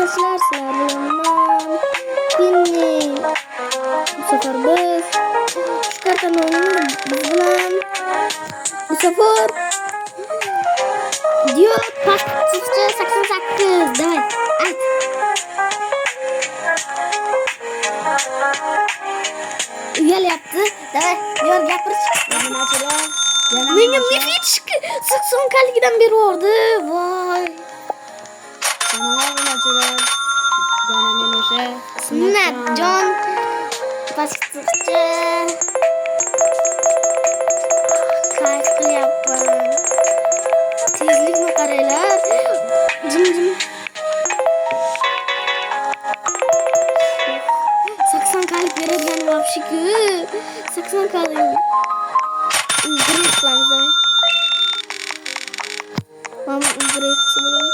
arkadaşlar, selamlar. Şimdi bu sefer biz şu kartın oyunu biz bilen bu sefer diyor pasifçe 88 evet. Üyel yaptı. Evet. Diyor yapırız. Benim ne hiç sıksın kalgiden biri oldu. Vay. Snap John pasifçe kaskı yapın. Tezlik makareler. Cim. 80 kalp verebilen vapşikü. 80 kalp. Great lanza. Mama great sebelum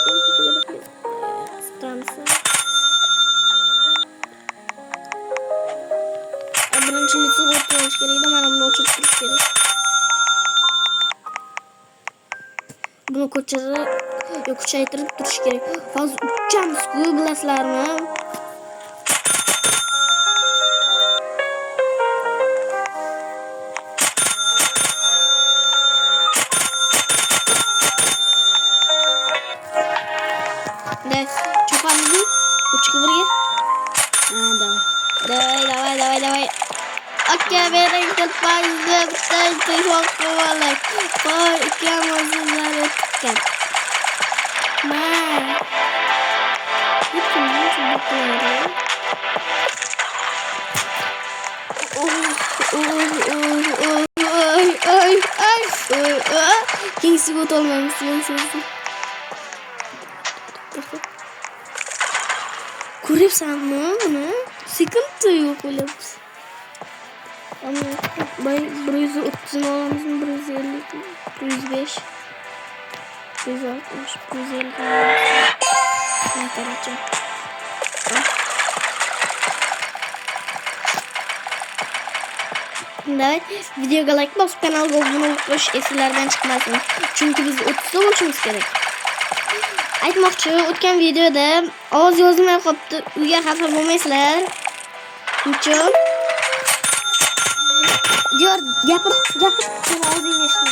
Birinci kurtulmuş gereği de bana bunu uçurtmuş gerek. Bunu koçarı yok uçaytırıp duruş gerek. Fazla uçacağım sıkıyor bilaslar mı? Ne? Çok anladın? Uç kıvırı. Давай. Okey, benim kılpazda bir çok kovalı. Koy iki amazınlar etken. Maa. Kimse gut olmamışsın sözü. Kurip sanma mı? Sıkıntı yok öyle. Ama ben burayı 30 alamızın burayı 50, 105, 160, 150. Ne tarafacağım? Evet, videoya like basıp kanala abone olup eskilerden çıkmasın. Çünkü biz 30'da olmamız gerek. Aytmoqchi, o'tgan videoda ovoz yozmay qolibdi. Uyga xafa bo'lmaysizlar. Uchun diyor gapir. Ovozingni eshitma.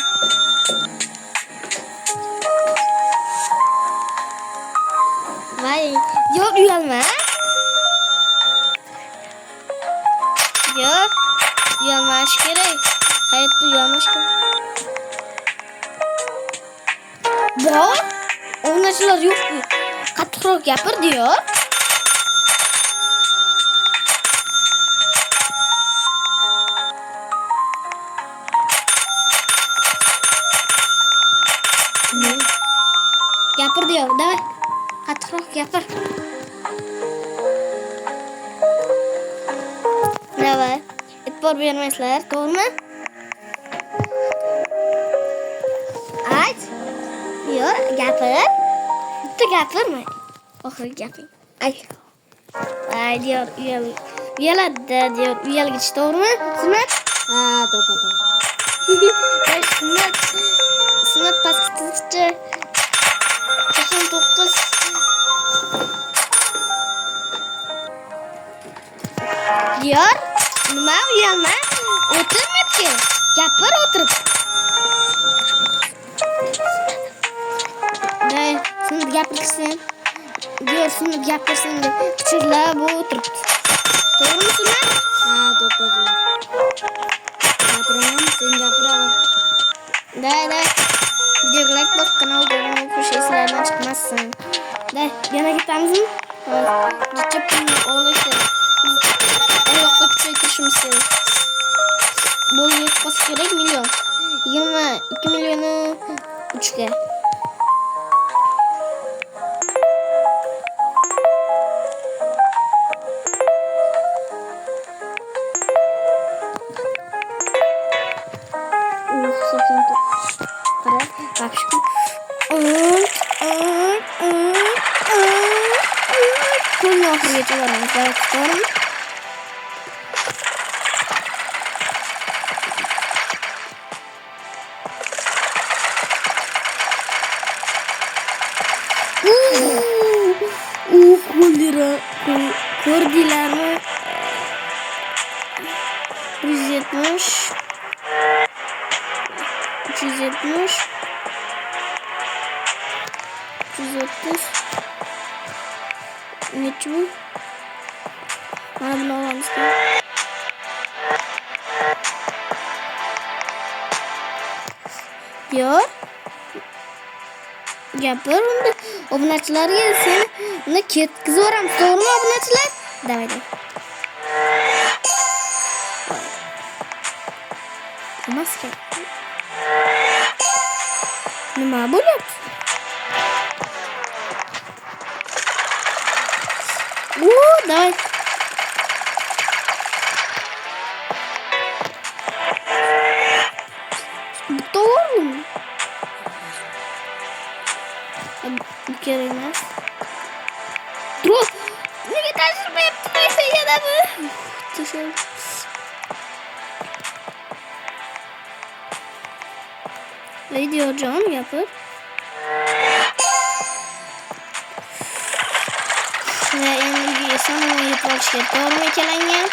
Vay, diyor uyalma. Diyor uyalmash kerak. Hayotda uyalmash kerak. Bak. Onlarcılar yok mu? Katkırak yapır diyor. Ne? Yapır diyor değil mi? Katkırak yapır. Ne var? Etbor vermezler. Doğru mu? Aç. Diyor yapır. Gapirma. Oxirgi gaping. Ay diyor uyaladi diyor. Uyalgich to'g'rimi? Sinat? Ha, to'g'ri. Sinat pastgacha 89. Diyor. Nima uyalma? O'tirmabki. Gapir o'tirib. Ne? Şimdi gapirsin. Diyorsun gapirsin de çırla bu oturup. Doğru musun lan? Ha, doğru. Gapiramam, sen gapiramam. De. Video like bas, kanal abone ol, şeylerden çıkmazsın. De, yana gitmemiz mi? Evet. Gideceğim oğlu işte. En vakti küçük kişimiz gerek. Bol yetmesi gerek milyon. 22 milyonu 3G. Konuya geçiyorum. Evet, doğru mu? Ko'rdilarmi? 170 370 330 necha bu? Mana buni olamiz. Yo. Gapir unda obunachilarga seni uni ketkizib yuboramiz. To'g'rimi obunachilar? Davayda. Maska. Nima bo'lyapti? Давай. To'g'rimi? Bu kerak emas. Dur. Nega tashirmayapti qo'ysa yadami? Tashir. Videojon gapir. Ve endi sanamay yetishga to'g'ri kelingan.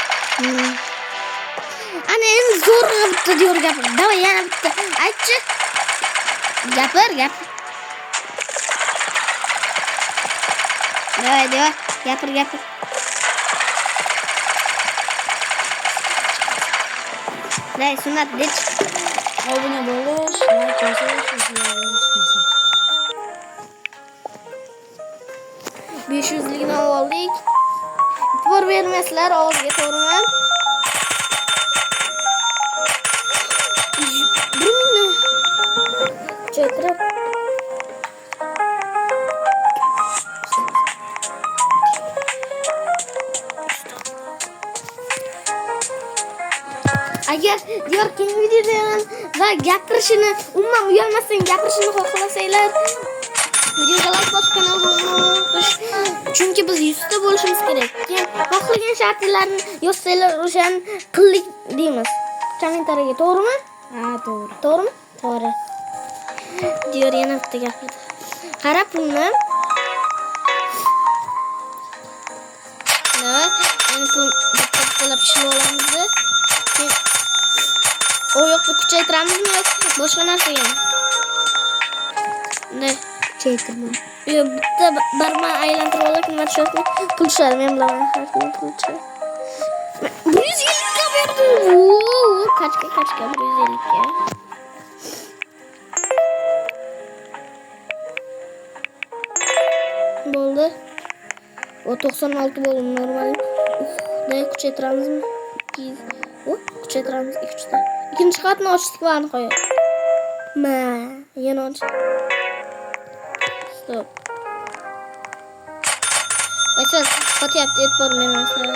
Ana endi zo'rg'a bitta diyor gapir. Davay yana bitta. Aytchi. Gapir. Davay, gapir. Davay, sunat dech. Abone bo'lish, like bosish, 500'ligini oldik. E'tibor bermaslar ovozga to'g'rimi? 1000 Çetrek. Agar diyor keng videodan va gapirishini umuman uyalmasdan gapirishini xohlasanglar videoga like bosib kanalga obuna bo'lish. Chunki biz 100 ta bo'lishimiz kerak. Keyin xohlagan shartlarni yozsanglar o'shani qildik deymiz. Kommentariyaga to'g'rimi? Ha, to'g'ri. To'g'rimi? To'g'ri. Diyor yana bitta gapirdi. Qara pulni. Endi pul bittalab ishib olamiz. O yoqni kuchaytiramizmi yoki boshqa narsaga? Ne? Kuchaytirma. Yo, bitta barma aylantirib olsak, nima tushadi? Pul tushadi, men bilaman. Har kuni pul tushadi. 150 ga berdi. Qachga 150 ga. Bo'ldi. O 96 bo'ldi normal. Ne kuchaytiramizmi? Kuchaytiramiz 2 ta. İkinci qatni ochdik va aniq qo'yib. Yana och. Stop. Aytsa, qotyapti, e'tibor bermaslar.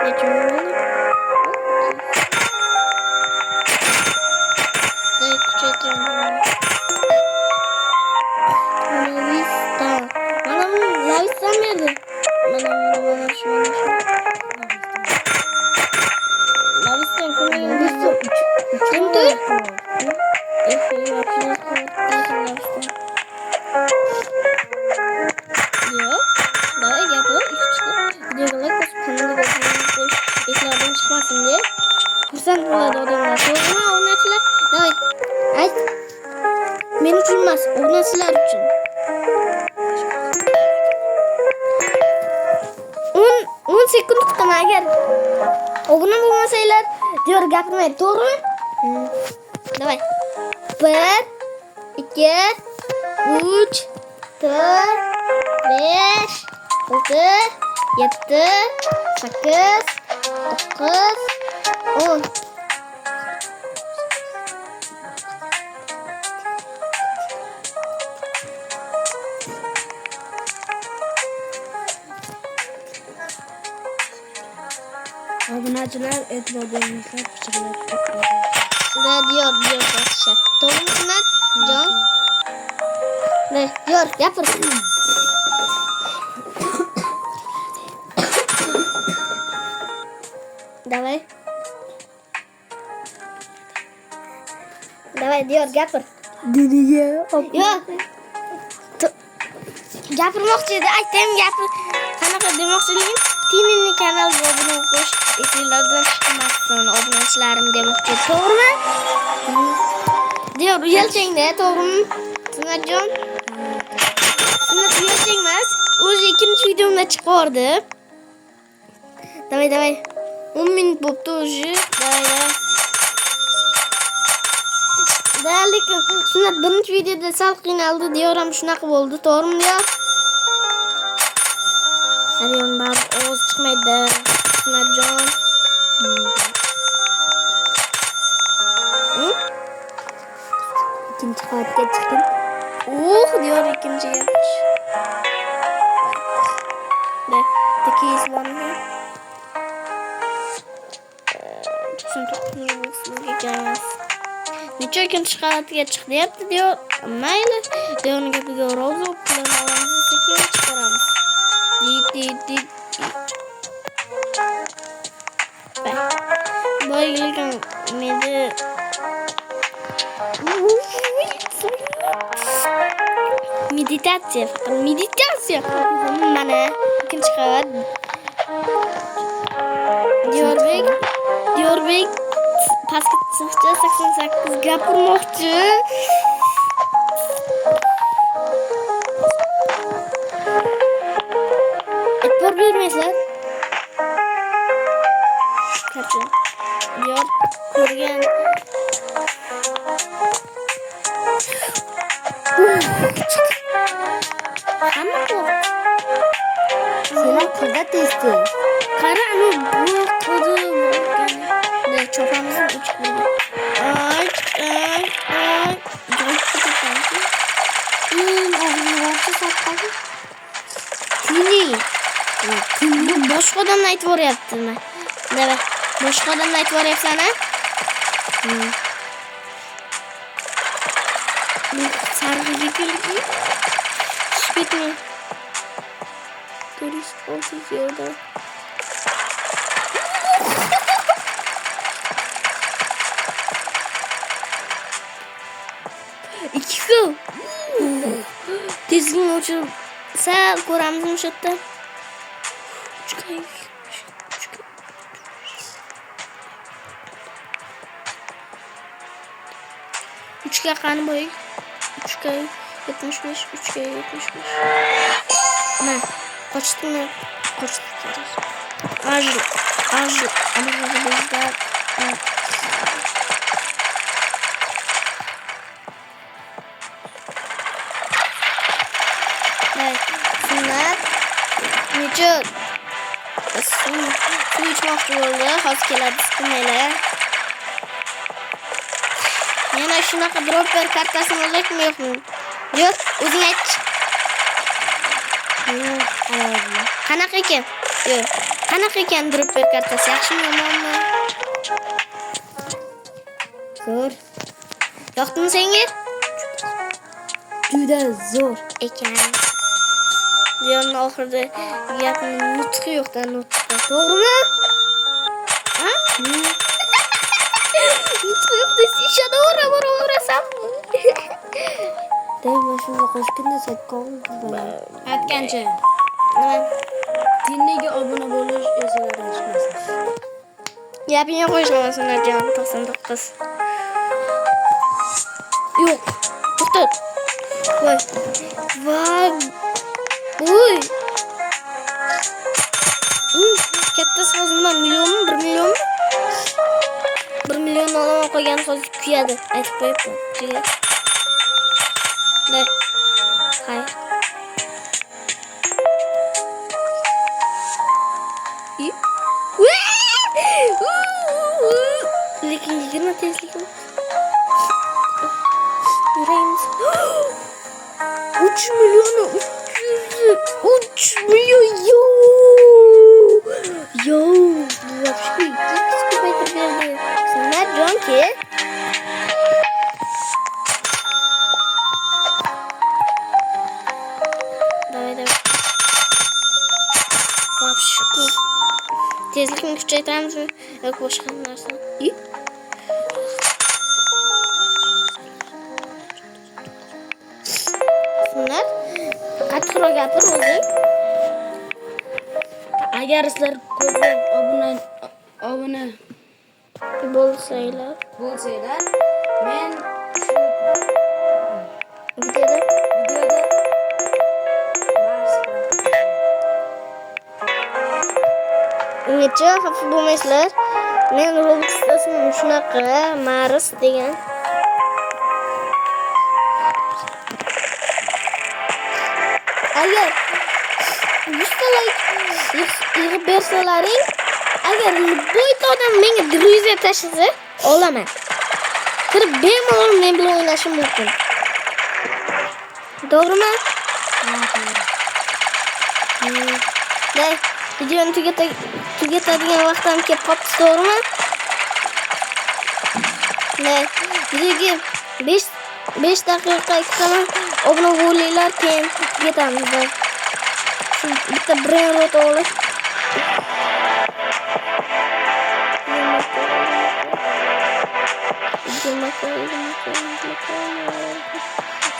Necha bo'ldi? Kuchaytiraman. Lavista berdi. Mana shu. Çünkü yok. Daha yapalım. Videolar kanalı ekrandan çıkmasın diye. Kursant buladı odamlar. Sonra oynatırlar. Davay. Ay. Men uchun emas, obunachilar uchun. 10 sekund kutdim agar obuna bo'lmasanglar diyor gapirmaydi, to'g'rimi? Давай. 1 2 3 4 5 6 7 8 9 10. Obunachilar e'tibor bermaslar, fikrlar. Da diyor başlayacak. Doğru mu Sunat? Can? Ne diyor? Yapır. Давай. Давай diyor yapır. Diniga. Yo'q. Gapirmoqchi edi, aytayim gapir. Qanaqa demoqchiligim? Tinini kanalga obuna bo'lish, esingizdan chiqmasin obunachilarim demoqchi. To'g'rimi? Diyor, uyalchangda, to'g'rimi? Sinatjon. Sinat uyalchangmas. O'zi ikkinchi videomda chiqardi. Давай. 10 minut bo'pti o'zi. Давай. Da, lekin Sinat birinchi videoda sal qiynaldi. Diyor ham shunaqa bo'ldi, to'g'rimi Diyor? Diyor bari ovoz chiqmaydi. Sinatjon. İkinci qavatga chiqdim. Diyor ikinciga. Da, the keys one here. Necha ikinchi qavatga chiq deyapti Diyor. Mayli. Diyorning gapiga rozi bo'lib, pulni olamiz, sekin chiqaramiz. Dit. Boygan meni meditatsiya. Mana ikkinchi qavat. Diyorbek pastga chiqishcha 88 gapirmoqchi. E'tibor bermaysizlar. Qachon? Diyor ko'rgan. Hamma qo'rq. Selam qilda testi. Qara, bu qo'di. Ne chopamiz uchiqdi. Ay. Og'riqchi satqadi. Tini boshqa odamni aytib o'ryaptimi? Nima? Boshqa odamni aytib o'ryapsan-a? Sarg'iga keldi. Shpitmi? Turist ofisiyoda. Ikkiko. Tezgin o'chirib sal ko'ramizmi o'sha yerda? Uchga qani bo'y? 3ga 75, 3ga 75. Mana, qochdimi? Qochdik kerak. Ajl. Amazonda Sinat. Necha? Suv ichmoqchi bo'ldi. Hozir keladi, siqmaylar. Yana shunaqa dropper kartasini olakmi yo'qmi? Yo'q, o'zing ayt. Qanaqa ekan? Yo'q. Qanaqa ekan dropper kartasi? Yaxshimi, yomonmi? Zo'r. Yoqdimi senga? Juda zo'r ekan. Diyorning oxirida gapning nutqi yo'qda, nutqi. To'g'rimi? Ha? Nutqi yo'qda shishada o'rasan. Deyma shunga qo'shganda sakko'l bo'ladi. Aytgancha. Nima? Dinniga obuna bo'lish esingizdan chiqmasin. Gapingga qo'yishman Sinatjon 99. Yo'q. To'xta. Voy. Uy. Kattasi hozir nima millionmi, 1 millionmi? 1 million olib qo'ygan hozir kuyadi. Aytib qo'yibman. Ne? Hay. Lekin 20 tezlik. Yuraymiz. 3 milyon 3 milyon yo вообще сколько это Sinat Jonki давай вообще tezlikni kuchaytiramizmi yoki boshqa narsa To'g'ri gapir o'zing. Agar sizlar ko'proq obuna Bo'lsanglar. bo'lsanglar, men shu Videoda videoda Mars necha xafa bo'lmaysizlar. Men Robloxda ismim shunaqa Mars degan. Agar 100 ta like yig'ib bersalaring, agar boyta odam menga druziya tashlasa, olaman. Kirib bemalol men bilan o'ynashim mumkin. To'g'rimi? Day, videoni tugatadigan vaqtim kelib qopti, to'g'rimi? Day, videoga 5 daqiqa kutaman, obuna bo'linglar, keyin ketamiz. Shu bitta brain rot olib.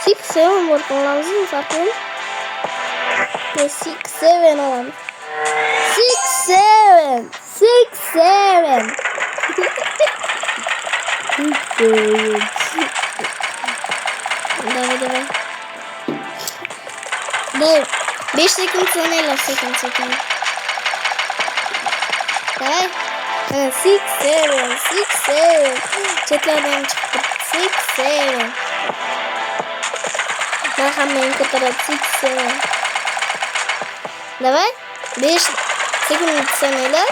Six, seven work olamiz farqini. 6, 7 olamiz. 6, 7. Давай. Дай. 5 sekund sonraylar sekin. Давай. 6, 7. Chetlardan chiqdi. 6, 7. Ben hammayini ko'taradi. 6, 7. Давай. 5 sekund sonraylar.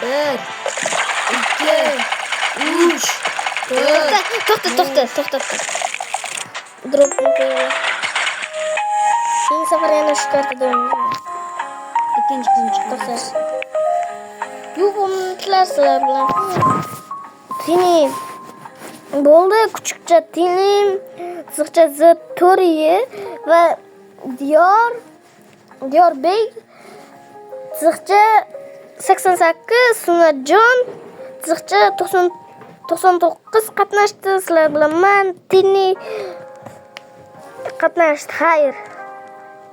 1, 2, 3, 4. To'xta. Dropni qo'yaman. Keyingi safar yana shu kartada o'ynayman. ikkinchi kun chiqamiz. Yo'q, umidlar sizlar bilan. Tinim. Bo'ldi, kuchukcha Tinim, qiziqcha Zatoriye va Diyorbek, qiziqcha 88, Sunajon, qiziqcha 99 qatnashdi. Sizlar bilan men Tini qatnashdi. Xayr.